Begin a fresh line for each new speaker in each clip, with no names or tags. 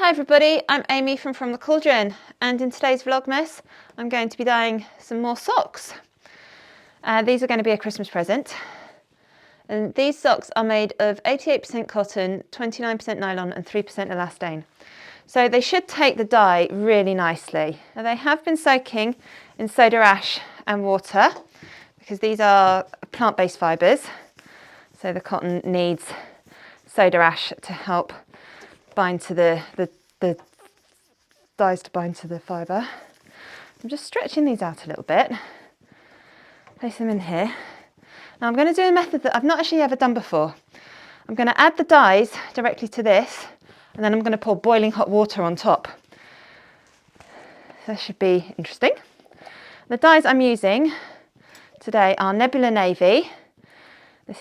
Hi everybody, I'm Amy from the Cauldron, and in today's Vlogmas I'm going to be dyeing some more socks. These are going to be a Christmas present, and these socks are made of 88% cotton, 29% nylon and 3% elastane. So they should take the dye really nicely. Now they have been soaking in soda ash and water because these are plant-based fibres, so the cotton needs soda ash to help bind to the dyes to bind to the fibre. I'm just stretching these out a little bit, place them in here. Now I'm going to do a method that I've not actually ever done before. I'm going to add the dyes directly to this, and then I'm going to pour boiling hot water on top. That should be interesting. The dyes I'm using today are Nebula Navy. This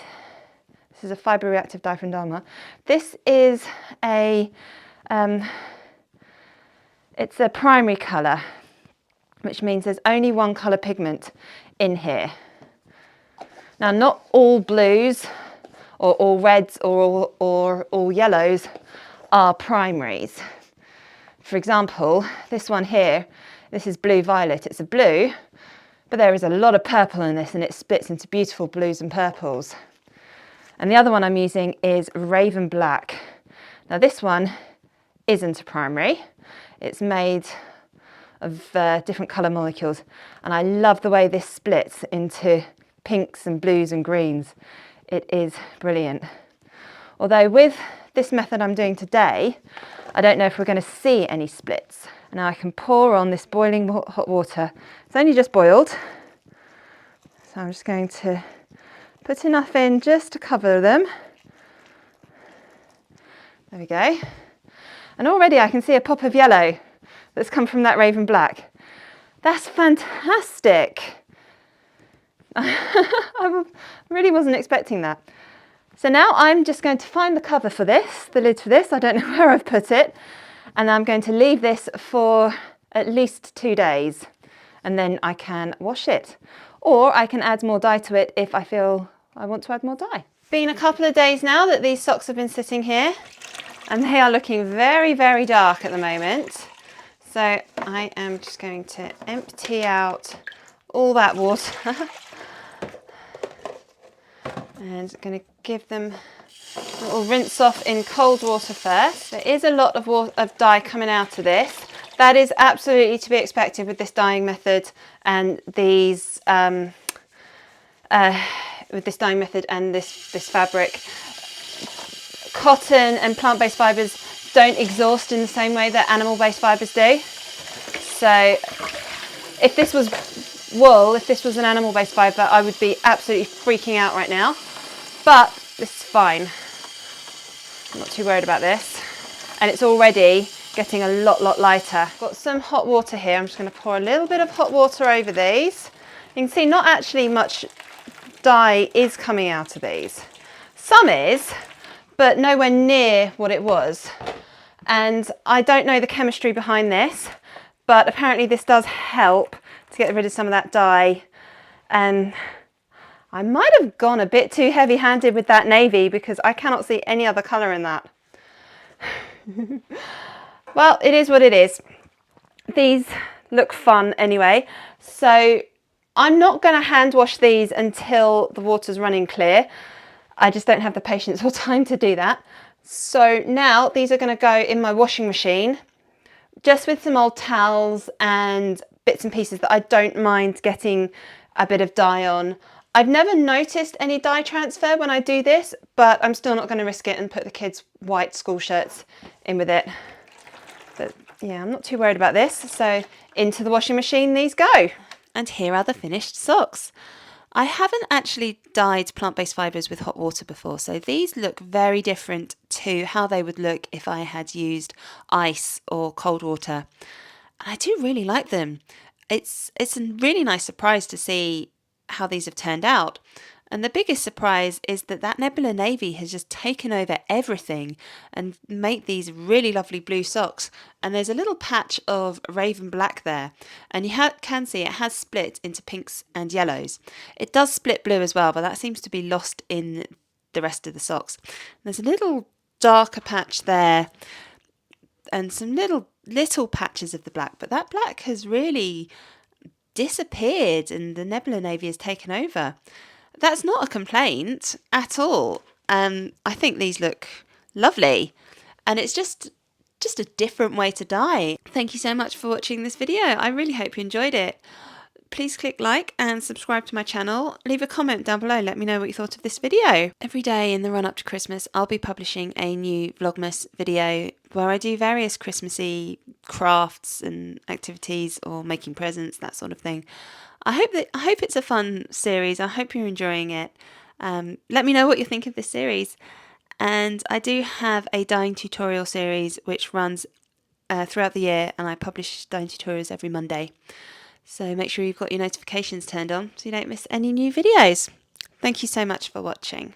is a Fibre reactive dye from Dyer. This is it's a primary colour, which means there's only one colour pigment in here. Now, not all blues or all reds or all yellows are primaries. For example, this one here, this is blue violet. It's a blue, but there is a lot of purple in this, and it splits into beautiful blues and purples. And the other one I'm using is raven black. Now this one isn't a primary. It's made of different colour molecules, and I love the way this splits into pinks and blues and greens. It is brilliant. Although with this method I'm doing today, I don't know if we're going to see any splits. Now I can pour on this boiling hot water. It's only just boiled, so I'm just going to put enough in just to cover them. There we go. And already I can see a pop of yellow that's come from that raven black. That's fantastic. I really wasn't expecting that. So now I'm just going to find the cover for this, the lid for this. I don't know where I've put it. And I'm going to leave this for at least 2 days, and then I can wash it. Or I can add more dye to it if I feel I want to add more dye. Been a couple of days now that these socks have been sitting here, and they are looking very, very dark at the moment. So I am just going to empty out all that water and going to give them a little rinse off in cold water first. There is a lot of dye coming out of this. That is absolutely to be expected with this dyeing method and these this fabric. Cotton and plant-based fibres don't exhaust in the same way that animal-based fibres do. So if this was wool, if this was an animal-based fibre, I would be absolutely freaking out right now. But this is fine. I'm not too worried about this. And it's already getting a lot lighter. Got some hot water here. I'm just going to pour a little bit of hot water over these. You can see not actually much dye is coming out of these. Some is, but nowhere near what it was. And I don't know the chemistry behind this, but apparently this does help to get rid of some of that dye. And I might have gone a bit too heavy-handed with that navy because I cannot see any other colour in that. Well, it is what it is. These look fun anyway. So I'm not going to hand wash these until the water's running clear. I just don't have the patience or time to do that. So now these are going to go in my washing machine, just with some old towels and bits and pieces that I don't mind getting a bit of dye on. I've never noticed any dye transfer when I do this, but I'm still not going to risk it and put the kids' white school shirts in with it. But yeah, I'm not too worried about this. So into the washing machine these go. And here are the finished socks. I haven't actually dyed plant-based fibres with hot water before, so these look very different to how they would look if I had used ice or cold water. And I do really like them. It's a really nice surprise to see how these have turned out. And the biggest surprise is that Nebula Navy has just taken over everything and made these really lovely blue socks. And there's a little patch of raven black there. And you can see it has split into pinks and yellows. It does split blue as well, but that seems to be lost in the rest of the socks. There's a little darker patch there and some little patches of the black, but that black has really disappeared and the Nebula Navy has taken over. That's not a complaint at all. I think these look lovely, and it's just a different way to dye. Thank you so much for watching this video. I really hope you enjoyed it. Please click like and subscribe to my channel. Leave a comment down below, let me know what you thought of this video. Every day in the run up to Christmas, I'll be publishing a new Vlogmas video where I do various Christmassy crafts and activities, or making presents, that sort of thing. I hope it's a fun series. I hope you're enjoying it. Let me know what you think of this series. And I do have a dyeing tutorial series which runs throughout the year, and I publish dyeing tutorials every Monday. So make sure you've got your notifications turned on so you don't miss any new videos. Thank you so much for watching.